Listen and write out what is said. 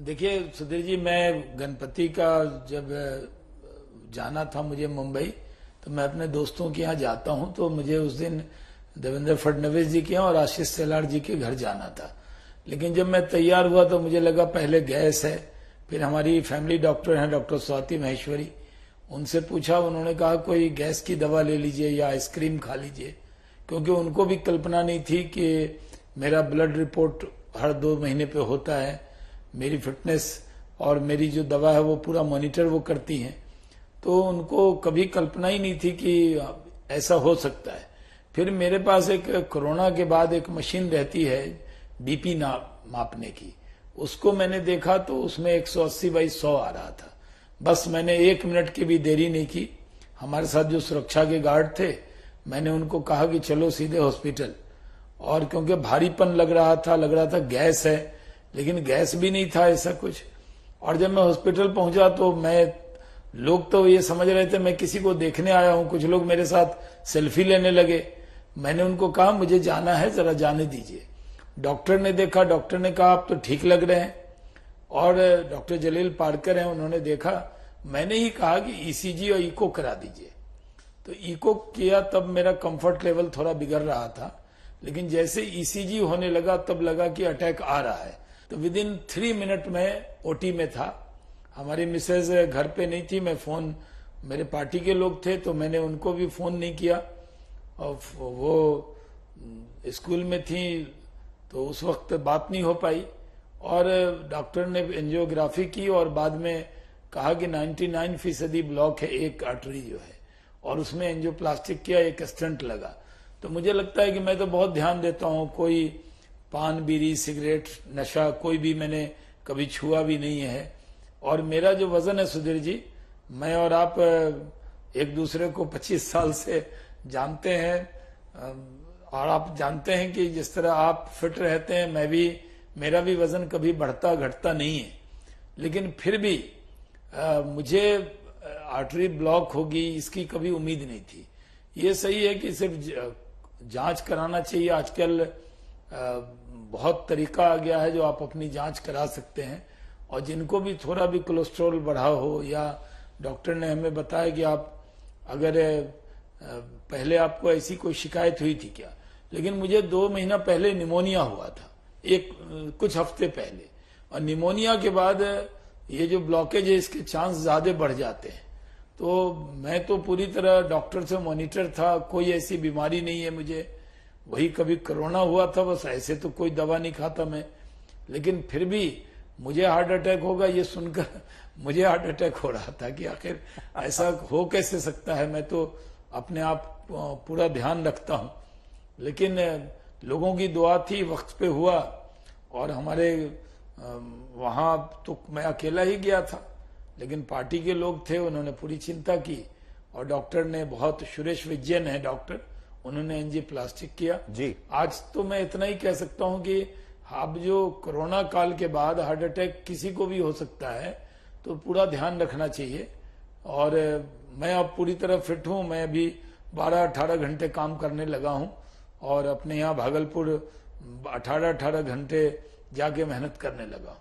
देखिए सुधीर जी, मैं गणपति का जब जाना था मुझे मुंबई, तो मैं अपने दोस्तों के यहाँ जाता हूँ, तो मुझे उस दिन देवेंद्र फडणवीस जी के यहाँ और आशीष शेलार जी के घर जाना था। लेकिन जब मैं तैयार हुआ तो मुझे लगा पहले गैस है, फिर हमारी फैमिली डॉक्टर हैं डॉक्टर स्वाति महेश्वरी, उनसे पूछा, उन्होंने कहा कोई गैस की दवा ले लीजिए या आइसक्रीम खा लीजिए, क्योंकि उनको भी कल्पना नहीं थी कि मेरा ब्लड रिपोर्ट हर 2 महीने पे होता है, मेरी फिटनेस और मेरी जो दवा है वो पूरा मॉनिटर वो करती हैं, तो उनको कभी कल्पना ही नहीं थी कि ऐसा हो सकता है। फिर मेरे पास एक कोरोना के बाद एक मशीन रहती है बीपी मापने की, उसको मैंने देखा तो उसमें 180/100 आ रहा था। बस मैंने 1 मिनट की भी देरी नहीं की, हमारे साथ जो सुरक्षा के गार्ड थे मैंने उनको कहा कि चलो सीधे हॉस्पिटल, और क्योंकि भारीपन लग रहा था गैस है, लेकिन गैस भी नहीं था ऐसा कुछ। और जब मैं हॉस्पिटल पहुंचा तो लोग तो ये समझ रहे थे मैं किसी को देखने आया हूं, कुछ लोग मेरे साथ सेल्फी लेने लगे। मैंने उनको कहा मुझे जाना है, जरा जाने दीजिए। डॉक्टर ने देखा, डॉक्टर ने कहा आप तो ठीक लग रहे हैं, और डॉक्टर जलील पारकर हैं, उन्होंने देखा। मैंने ही कहा कि ईसीजी और इको करा दीजिए, तो इको किया, तब मेरा कंफर्ट लेवल थोड़ा बिगड़ रहा था, लेकिन जैसे ईसीजी होने लगा तब लगा कि अटैक आ रहा है। तो विद इन 3 मिनट में ओटी में था। हमारी मिसेज घर पे नहीं थी, मैं फोन, मेरे पार्टी के लोग थे तो मैंने उनको भी फोन नहीं किया, और वो स्कूल में थी तो उस वक्त बात नहीं हो पाई। और डॉक्टर ने एंजियोग्राफी की और बाद में कहा कि 99% ब्लॉक है एक आर्टरी जो है, और उसमें एंजियोप्लास्टिक किया, एक स्टंट लगा। तो मुझे लगता है कि मैं तो बहुत ध्यान देता हूं, कोई पान बीड़ी सिगरेट नशा कोई भी मैंने कभी छुआ भी नहीं है। और मेरा जो वजन है सुधीर जी, मैं और आप एक दूसरे को 25 साल से जानते हैं, और आप जानते हैं कि जिस तरह आप फिट रहते हैं, मेरा भी वजन कभी बढ़ता घटता नहीं है। लेकिन फिर भी मुझे आर्टरी ब्लॉक होगी इसकी कभी उम्मीद नहीं थी। ये सही है कि सिर्फ जांच कराना चाहिए, आजकल बहुत तरीका आ गया है जो आप अपनी जांच करा सकते हैं। और जिनको भी थोड़ा भी कोलेस्ट्रॉल बढ़ा हो, या डॉक्टर ने हमें बताया कि आप अगर पहले आपको ऐसी कोई शिकायत हुई थी क्या, लेकिन मुझे 2 महीना पहले निमोनिया हुआ था, कुछ हफ्ते पहले, और निमोनिया के बाद ये जो ब्लॉकेज है इसके चांस ज्यादा बढ़ जाते हैं। तो मैं तो पूरी तरह डॉक्टर से मॉनिटर था, कोई ऐसी बीमारी नहीं है मुझे। वही कभी कोरोना हुआ था, बस ऐसे तो कोई दवा नहीं खाता मैं, लेकिन फिर भी मुझे हार्ट अटैक होगा ये सुनकर मुझे हार्ट अटैक हो रहा था कि आखिर ऐसा हो कैसे सकता है। मैं तो अपने आप पूरा ध्यान रखता हूं, लेकिन लोगों की दुआ थी, वक्त पे हुआ। और हमारे वहां तो मैं अकेला ही गया था, लेकिन पार्टी के लोग थे, उन्होंने पूरी चिंता की, और डॉक्टर ने बहुत, सुरेश विजयन है डॉक्टर, उन्होंने एंजियोप्लास्टिक किया जी। आज तो मैं इतना ही कह सकता हूं कि अब जो कोरोना काल के बाद हार्ट अटैक किसी को भी हो सकता है, तो पूरा ध्यान रखना चाहिए। और मैं अब पूरी तरह फिट हूं, मैं अभी 12-18 घंटे काम करने लगा हूं, और अपने यहाँ भागलपुर 18-18 घंटे जाके मेहनत करने लगा।